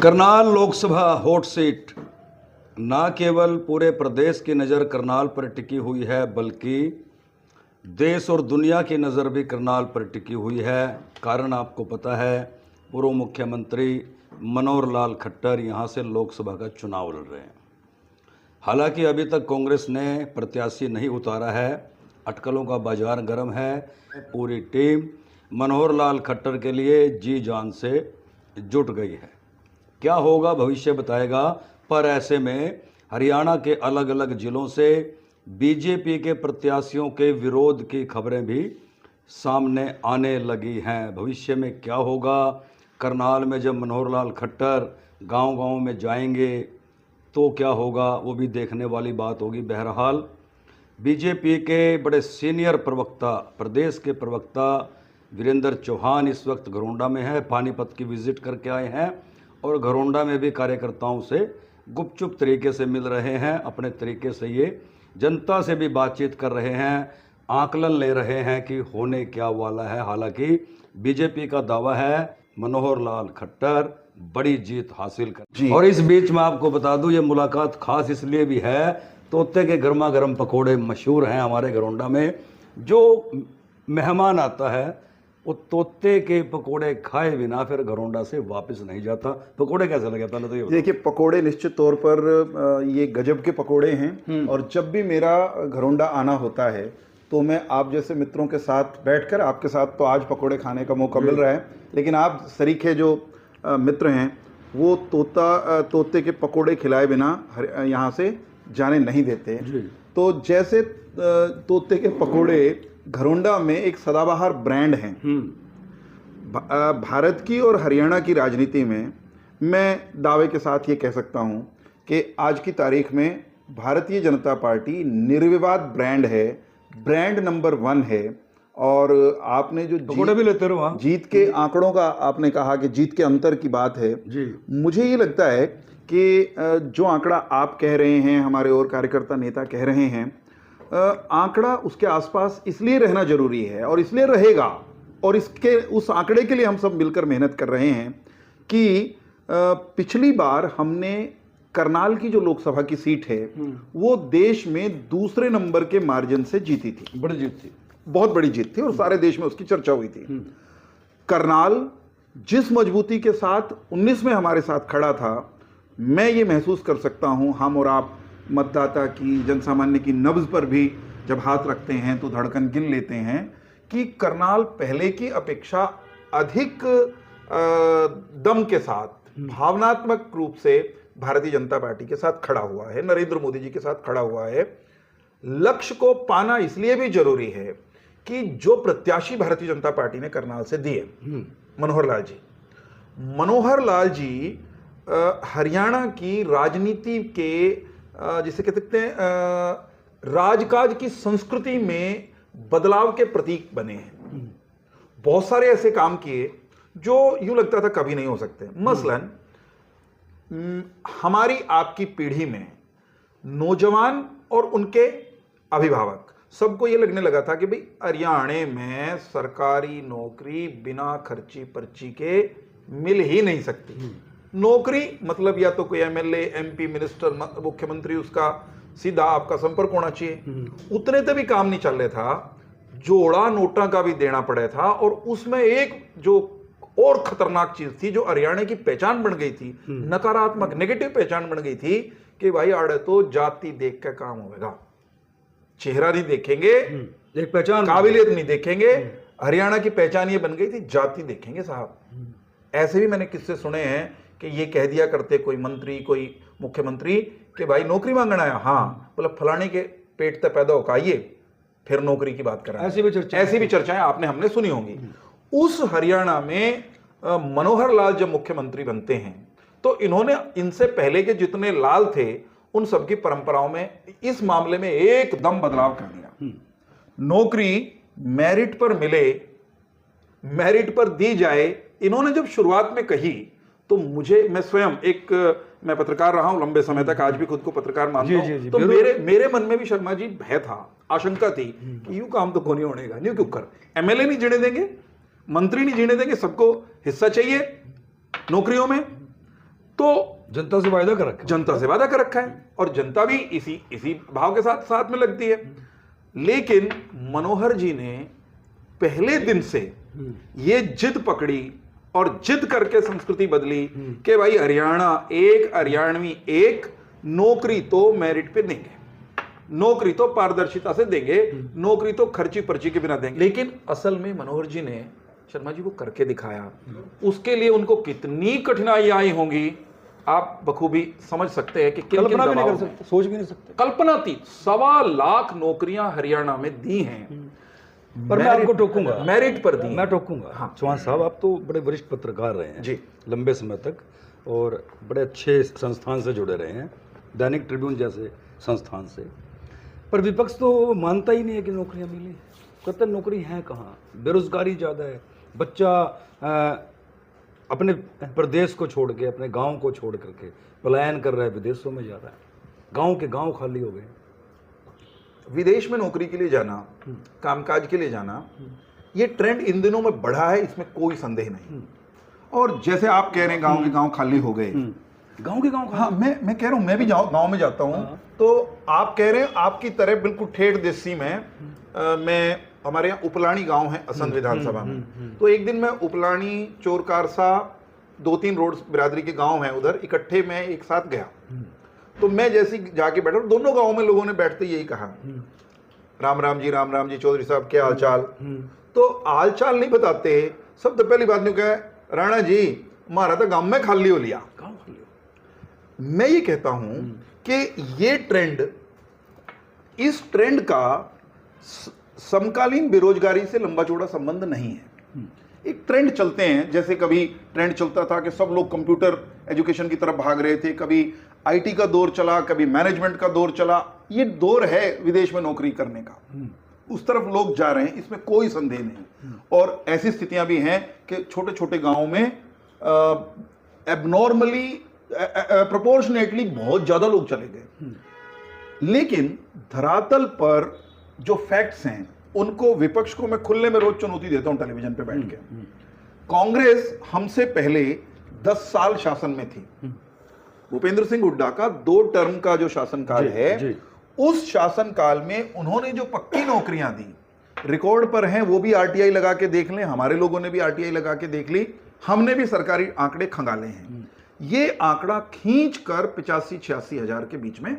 Karnal Lok Sabha hot seat न केवल पूरे प्रदेश की नज़र करनाल पर टिकी हुई है, बल्कि देश और दुनिया की नज़र भी करनाल पर टिकी हुई है। कारण आपको पता है, पूर्व मुख्यमंत्री मनोहर लाल खट्टर यहाँ से लोकसभा का चुनाव लड़ रहे हैं। हालांकि अभी तक कांग्रेस ने प्रत्याशी नहीं उतारा है, अटकलों का बाजार गर्म है। पूरी टीम मनोहर लाल खट्टर के लिए जी जान से जुट गई है। क्या होगा भविष्य बताएगा, पर ऐसे में हरियाणा के अलग अलग जिलों से बीजेपी के प्रत्याशियों के विरोध की खबरें भी सामने आने लगी हैं। भविष्य में क्या होगा, करनाल में जब मनोहर लाल खट्टर गांव-गांव में जाएंगे तो क्या होगा, वो भी देखने वाली बात होगी। बहरहाल बीजेपी के बड़े सीनियर प्रवक्ता, प्रदेश के प्रवक्ता वीरेंद्र चौहान इस वक्त घरोंडा में है, पानीपत की विजिट करके आए हैं और घरोंडा में भी कार्यकर्ताओं से गुपचुप तरीके से मिल रहे हैं। अपने तरीके से ये जनता से भी बातचीत कर रहे हैं, आकलन ले रहे हैं कि होने क्या वाला है। हालांकि बीजेपी का दावा है मनोहर लाल खट्टर बड़ी जीत हासिल कर। और इस बीच में आपको बता दूं, ये मुलाकात खास इसलिए भी है, तोते के गर्मा गर्म पकोड़े मशहूर हैं हमारे घरोंडा में। जो मेहमान आता है वो तोते के पकोड़े खाए बिना फिर घरोंडा से वापस नहीं जाता। पकोड़े कैसे लगे पहले तो ये देखिए, पकोड़े निश्चित तौर पर ये गजब के पकोड़े हैं। और जब भी मेरा घरोंडा आना होता है तो मैं आप जैसे मित्रों के साथ बैठकर, आपके साथ तो आज पकोड़े खाने का मौका मिल रहा है, लेकिन आप सरीखे जो मित्र हैं वो तोते के पकोड़े खिलाए बिना यहाँ से जाने नहीं देते। तो जैसे तोते के पकोड़े घरोंडा में एक सदाबहार ब्रांड हैं। भारत की और हरियाणा की राजनीति में मैं दावे के साथ ये कह सकता हूँ कि आज की तारीख में भारतीय जनता पार्टी निर्विवाद ब्रांड है, ब्रांड नंबर 1 है। और आपने जो भी लेते रहो, जीत के आंकड़ों का आपने कहा कि जीत के अंतर की बात है जी। मुझे ये लगता है कि जो आंकड़ा आप कह रहे हैं, हमारे और कार्यकर्ता नेता कह रहे हैं, आंकड़ा उसके आसपास इसलिए रहना जरूरी है और इसलिए रहेगा, और इसके उस आंकड़े के लिए हम सब मिलकर मेहनत कर रहे हैं कि पिछली बार हमने करनाल की जो लोकसभा की सीट है वो देश में दूसरे नंबर के मार्जिन से जीती थी। बड़ी जीत थी, बहुत बड़ी जीत थी और सारे देश में उसकी चर्चा हुई थी। करनाल जिस मजबूती के साथ 19 में हमारे साथ खड़ा था, मैं ये महसूस कर सकता हूं, हम और आप मतदाता की, जनसामान्य की नब्ज पर भी जब हाथ रखते हैं तो धड़कन गिन लेते हैं कि करनाल पहले की अपेक्षा अधिक दम के साथ, भावनात्मक रूप से भारतीय जनता पार्टी के साथ खड़ा हुआ है, नरेंद्र मोदी जी के साथ खड़ा हुआ है। लक्ष्य को पाना इसलिए भी जरूरी है कि जो प्रत्याशी भारतीय जनता पार्टी ने करनाल से दिए, मनोहर लाल जी हरियाणा की राजनीति के जिसे कह सकते हैं राजकाज की संस्कृति में बदलाव के प्रतीक बने हैं। बहुत सारे ऐसे काम किए जो यूं लगता था कभी नहीं हो सकते। मसलन हमारी आपकी पीढ़ी में नौजवान और उनके अभिभावक सबको यह लगने लगा था कि भाई हरियाणा में सरकारी नौकरी बिना खर्ची पर्ची के मिल ही नहीं सकती। नौकरी मतलब या तो कोई एमएलए, एमपी, मिनिस्टर, मुख्यमंत्री, उसका सीधा आपका संपर्क होना चाहिए। उतने तक भी काम नहीं चल रहा था, जोड़ा नोटा का भी देना पड़ा था। और उसमें एक जो और खतरनाक चीज थी, जो हरियाणा की पहचान बन गई थी, नकारात्मक नेगेटिव पहचान बन गई थी कि भाई आड़े तो जाति देख के काम होगा, चेहरा नहीं देखेंगे, एक पहचान, काबिलियत नहीं देखेंगे। हरियाणा की पहचान ये बन गई थी, जाति देखेंगे साहब। ऐसे भी मैंने किस्से सुने हैं कि ये कह दिया करते कोई मंत्री, कोई मुख्यमंत्री कि भाई नौकरी मांगना है, हाँ बोला फलाने के पेट तक पैदा होकर आइए फिर नौकरी की बात करें। ऐसी भी चर्चाएं आपने हमने सुनी होंगी। उस हरियाणा में मनोहर लाल जब मुख्यमंत्री बनते हैं तो इन्होंने इनसे पहले के जितने लाल थे उन सबकी परंपराओं में इस मामले में एकदम बदलाव कर दिया। नौकरी मेरिट पर मिले, मेरिट पर दी जाए, इन्होंने जब शुरुआत में कही तो मैं स्वयं मैं पत्रकार रहा हूं लंबे समय तक, आज भी खुद को पत्रकार मानता हूं। तो मेरे मन में भी शर्मा जी भय था, आशंका थी कि यूं काम तो कोई नहीं होनेगा, न्यू क्यों कर, एमएलए नहीं जीने देंगे, मंत्री नहीं जीने देंगे, सबको हिस्सा चाहिए नौकरियों में। तो जनता से वायदा कर रखा है। जनता से वादा कर रखा है और जनता भी इसी भाव के साथ साथ में लगती है। लेकिन मनोहर जी ने पहले दिन से ये जिद पकड़ी और जिद करके संस्कृति बदली कि भाई हरियाणा एक, हरियाणवी एक, नौकरी तो मेरिट पे देंगे, नौकरी तो पारदर्शिता से देंगे, नौकरी तो खर्ची पर्ची के बिना देंगे। लेकिन असल में मनोहर जी ने, शर्मा जी, वो करके दिखाया। उसके लिए उनको कितनी कठिनाई आई होंगी आप बखूबी समझ सकते हैं कि कल्पना भी नहीं कर सकते, सोच भी नहीं सकते। कल्पनातीत 1.25 लाख नौकरियां हरियाणा में दी हैं, पर मैं आपको टोकूंगा, मेरिट पर दी। मैं टोकूंगा। हाँ। चौहान साहब, आप तो बड़े वरिष्ठ पत्रकार रहे हैं जी, लंबे समय तक और बड़े अच्छे संस्थान से जुड़े रहे हैं, दैनिक ट्रिब्यून जैसे संस्थान से। पर विपक्ष तो मानता ही नहीं है कि नौकरियां मिली। कहते हैं नौकरी है कहाँ, बेरोजगारी ज़्यादा है, बच्चा अपने प्रदेश को छोड़ के, अपने गांव को छोड़ करके पलायन कर रहा है, विदेशों में जा रहा है, गांव के गांव खाली हो गए। विदेश में नौकरी के लिए जाना, कामकाज के लिए जाना, ये ट्रेंड इन दिनों में बढ़ा है, इसमें कोई संदेह नहीं। और जैसे आप कह रहे हैं गांव के गांव खाली हो गए, गांव के गांव, हाँ, मैं कह रहा हूं, मैं भी गांव में जाता हूं। तो आप कह रहे हैं आपकी तरह बिल्कुल ठेठ देसी में मैं, हमारे यहाँ उपलानी गांव है असंध विधानसभा में। तो एक दिन मैं उपलानी, चोरकारसा, 2-3 रोड बिरादरी के गांव हैं उधर, इकट्ठे मैं एक साथ गया। तो मैं जैसे जाके बैठा, दोनों गांव में लोगों ने बैठते यही कहा, राम राम जी चौधरी साहब, क्या हाल चाल। तो हाल चाल नहीं बताते, सबसे पहली बात नहीं कहे, राणा जी हमारा तो गांव में खाली हो लिया। मैं ये कहता हूं कि ये ट्रेंड, इस ट्रेंड का समकालीन बेरोजगारी से लंबा चौड़ा संबंध नहीं है। एक ट्रेंड चलते हैं, जैसे कभी ट्रेंड चलता था कि सब लोग कंप्यूटर एजुकेशन की तरफ भाग रहे थे, कभी आईटी का दौर चला, कभी मैनेजमेंट का दौर चला। ये दौर है विदेश में नौकरी करने का, उस तरफ लोग जा रहे हैं, इसमें कोई संदेह नहीं। और ऐसी स्थितियां भी हैं कि छोटे छोटे गांवों में एबनॉर्मली, प्रोपोर्शनेटली बहुत ज्यादा लोग चले गए। लेकिन धरातल पर जो फैक्ट्स हैं उनको विपक्ष को मैं खुले में रोज चुनौती देता हूं टेलीविजन पे बैठ के। कांग्रेस हमसे पहले 10 साल शासन में थी। भूपेंद्र सिंह हुड्डा का 2 टर्म का जो शासनकाल है, उस शासनकाल में उन्होंने जो पक्की नौकरियां दी, रिकॉर्ड पर हैं, वो भी आरटीआई लगा के देख लें, हमारे लोगों ने भी आरटीआई लगा के देख ली, हमने भी सरकारी आंकड़े खंगाले हैं। ये आंकड़ा खींच कर 85-86 हजार के बीच में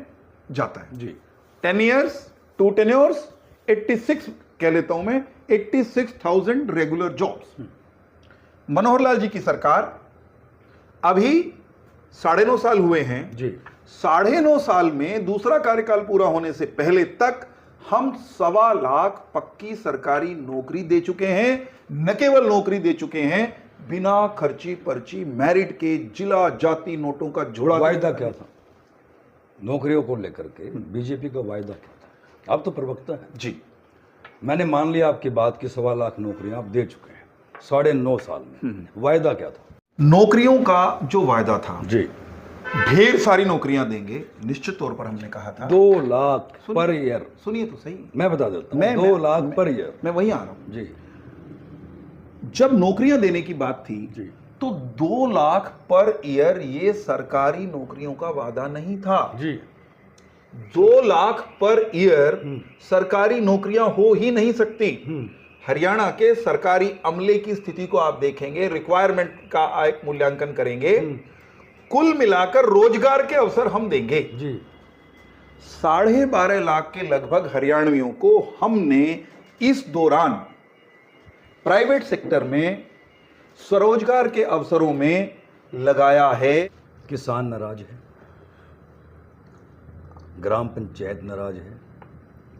जाता है जी। 10 ईयर्स, 2 टेन्योर्स, 86 कह लेता हूं मैं, 86,000 रेगुलर जॉब्स। मनोहर लाल जी की सरकार अभी 9.5 साल हुए हैं जी। 9.5 साल में दूसरा कार्यकाल पूरा होने से पहले तक हम 1.25 लाख पक्की सरकारी नौकरी दे चुके हैं। न केवल नौकरी दे चुके हैं, बिना खर्ची पर्ची मेरिट के जिला जाति नोटों का झोड़ा। वायदा क्या था नौकरियों को लेकर के, बीजेपी का वायदा क्या था? आप तो प्रवक्ता हैं जी। मैंने मान लिया आपकी बात की 1.25 लाख नौकरियां आप दे चुके हैं 9.5 साल में। वायदा क्या था? नौकरियों का जो वायदा था जी, ढेर सारी नौकरियां देंगे, निश्चित तौर पर हमने कहा था 2 लाख पर ईयर। सुनिए तो सही, मैं बता देता हूं, 2 लाख पर ईयर। मैं वहीं आ रहा हूं जी। जब नौकरियां देने की बात थी जी, तो 2 लाख पर ईयर ये सरकारी नौकरियों का वादा नहीं था जी। 2 लाख पर ईयर सरकारी नौकरियां हो ही नहीं सकती। हरियाणा के सरकारी अमले की स्थिति को आप देखेंगे, रिक्वायरमेंट का एक मूल्यांकन करेंगे, कुल मिलाकर रोजगार के अवसर हम देंगे जी। 12.5 लाख के लगभग हरियाणवियों को हमने इस दौरान प्राइवेट सेक्टर में स्वरोजगार के अवसरों में लगाया है। किसान नाराज है, ग्राम पंचायत नाराज है,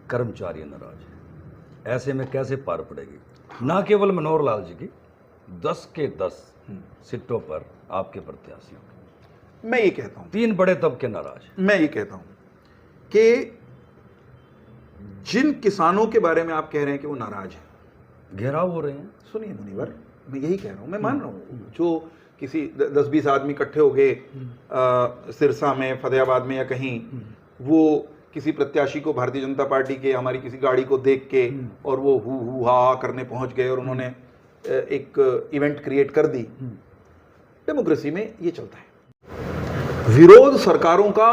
कर्मचारी नाराज है। ऐसे में कैसे पार पड़ेगी? ना केवल मनोहर लाल जी की, 10 के 10 सीटों पर आपके प्रत्याशियों की। मैं ये कहता हूं 3 बड़े तबके नाराज हैं। मैं ये कहता हूं कि जिन किसानों के बारे में आप कह रहे हैं कि वो नाराज हैं, घेराव हो रहे हैं। सुनिए मुनिवर, मैं यही कह रहा हूं, मैं मान रहा हूं, जो किसी 10-20 आदमी इकट्ठे हो गए सिरसा में, फतेहाबाद में या कहीं, वो किसी प्रत्याशी को, भारतीय जनता पार्टी के हमारी किसी गाड़ी को देख के और वो हु हा करने पहुंच गए और उन्होंने एक इवेंट क्रिएट कर दी। डेमोक्रेसी में ये चलता है। विरोध सरकारों का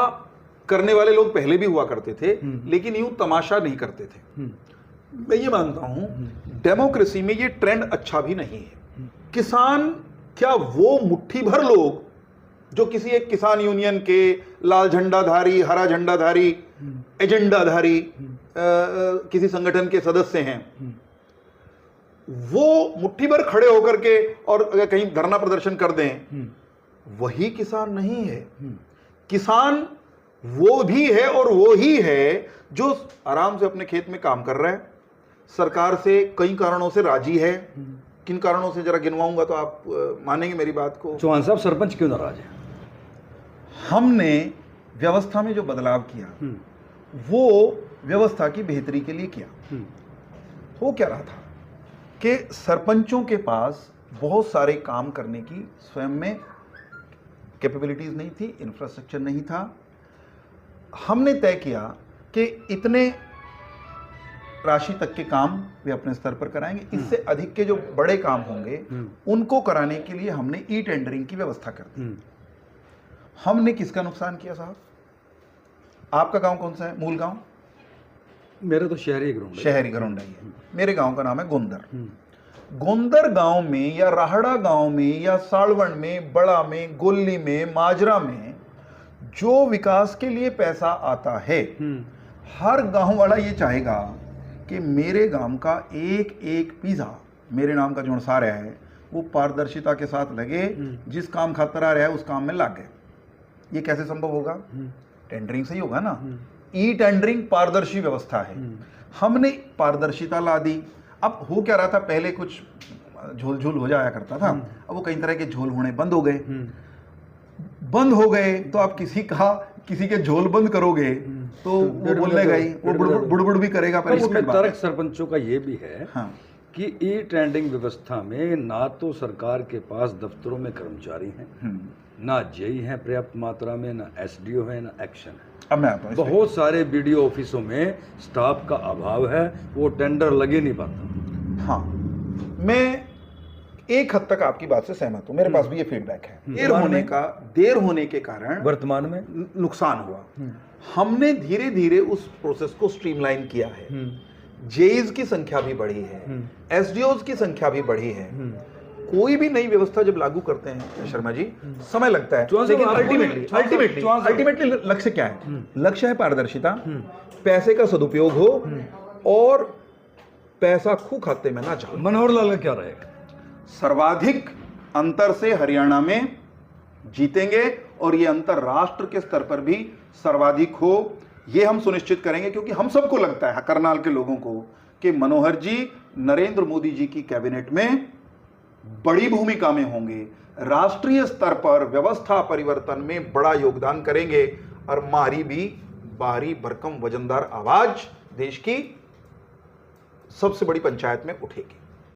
करने वाले लोग पहले भी हुआ करते थे, लेकिन यूं तमाशा नहीं करते थे। मैं ये मानता हूं डेमोक्रेसी में ये ट्रेंड अच्छा भी नहीं है। किसान, क्या वो मुट्ठी भर लोग जो किसी एक किसान यूनियन के लाल झंडाधारी, हरा झंडाधारी, एजेंडाधारी किसी संगठन के सदस्य हैं, वो मुट्ठी भर खड़े होकर के और अगर कहीं धरना प्रदर्शन कर दें, वही किसान नहीं है। किसान वो भी है और वो ही है जो आराम से अपने खेत में काम कर रहा है, सरकार से कई कारणों से राजी है। किन कारणों से जरा गिनवाऊंगा तो आप मानेंगे मेरी बात को। चौहान साहब, सरपंच क्यों नाराज है? हमने व्यवस्था में जो बदलाव किया वो व्यवस्था की बेहतरी के लिए किया। हो क्या रहा था कि सरपंचों के पास बहुत सारे काम करने की स्वयं में कैपेबिलिटीज नहीं थी, इंफ्रास्ट्रक्चर नहीं था। हमने तय किया कि इतने राशि तक के काम वे अपने स्तर पर कराएंगे, इससे अधिक के जो बड़े काम होंगे उनको कराने के लिए हमने ई टेंडरिंग की व्यवस्था कर दी। हमने किसका नुकसान किया साहब? आपका गांव कौन सा है, मूल गांव? मेरा तो शहरी गरुंडा, शहरी गरुंडा ही है। मेरे गांव का नाम है गोंदर। गोंदर गांव में या राहड़ा गांव में या सालवण में, बड़ा में, गोल्ली में, माजरा में जो विकास के लिए पैसा आता है, हर गांव वाला ये चाहेगा कि मेरे गांव का एक एक पिज़्ज़ा मेरे नाम का जो सा रहा है वो पारदर्शिता के साथ लगे, जिस काम खातर आ रहा है उस काम में लग गए। ये कैसे संभव होगा? टेंडरिंग से ही होगा ना। ई टेंडरिंग पारदर्शी व्यवस्था है। हमने पारदर्शिता ला दी। अब हो क्या रहा था, पहले कुछ झोल झोल हो जाया करता था, अब वो कई तरह के झोल होने बंद हो गए। बंद हो गए तो आप किसी के झोल बंद करोगे तो वो बोलेगा ही, वो बुड़बुड़ भी करेगा। पर इसमें तर्क सरपंचों का ये भी है कि ई टेंडरिंग व्यवस्था में ना तो सरकार के पास दफ्तरों में कर्मचारी हैं, ना जेई हैं पर्याप्त मात्रा में, ना एसडीओ है, ना एक्शन है। अब मैं आता हूं, बहुत सारे बीडीओ ऑफिसों में स्टाफ का अभाव है, वो टेंडर लगे नहीं पाता। हाँ, मैं एक हद तक आपकी बात से सहमत हूं। मेरे पास भी ये फीडबैक है। देर होने के कारण वर्तमान में नुकसान हुआ। हमने धीरे धीरे उस प्रोसेस को स्ट्रीमलाइन किया है। जेईज की संख्या भी बढ़ी है, एसडीओज की संख्या भी बढ़ी है। कोई भी नई व्यवस्था जब लागू करते हैं शर्मा जी, समय लगता है, लेकिन अल्टीमेटली लक्ष्य क्या है? लक्ष्य है पारदर्शिता, पैसे का सदुपयोग हो और पैसा खू खाते में ना जाए। मनोहर लाल का क्या रहेगा? सर्वाधिक अंतर से हरियाणा में जीतेंगे और ये अंतर राष्ट्र के स्तर पर भी सर्वाधिक हो, ये हम सुनिश्चित करेंगे। क्योंकि हम सबको लगता है, करनाल के लोगों को, कि मनोहर जी नरेंद्र मोदी जी की कैबिनेट में बड़ी भूमिका में होंगे, राष्ट्रीय स्तर पर व्यवस्था परिवर्तन में बड़ा योगदान करेंगे और हमारी भी भारी भरकम वजनदार आवाज देश की सबसे बड़ी पंचायत में उठेगी।